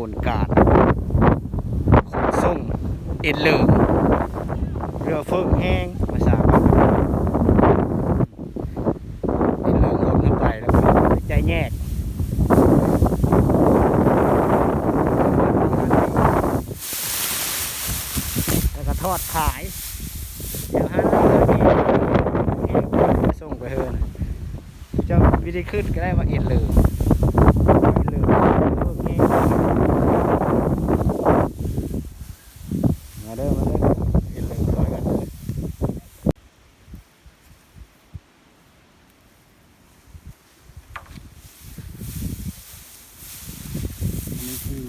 นการขนส่งเอ็นเหลิงเรือเฟิ่งแห้งมาสาบเอ็นเหลิงขนเข้าไปแล้วก็ใจแยกแล้วก็ทอดขายเดี๋ยวส่งไปเฮอจะวิธีขึ้นก็ได้ว่าเอ็นเหลิงมาเด้อเอ็นเหลิงซอยกันอันนี้คือ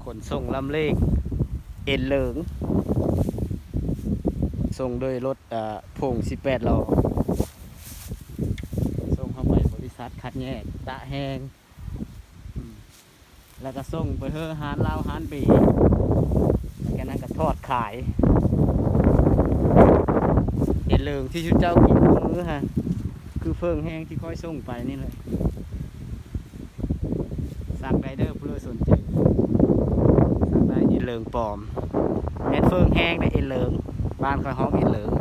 ขนส่งลำเล็กเอ็นเหลิงส่งโดยรถผง18 ล้อส่งเข้าไปบริษัทคัดแยกตะแหงแล้วก็ส่งไปเฮอฮานลาวฮานบีแล้วก็นั้นก็ทอดขายเอ็นเหลิงที่ชุดเจ้ากินมือฮะคือเฟิงแห้งที่ค่อยส่งไปนี่เลยสั่งไรเดอร์เพื่อสนใจสั่งได้เอ็นเหลิงปลอมเม็ดเฟิงแห้งได้เอ็นเหลิงบ้านคอยห้องเอ็นเหลิง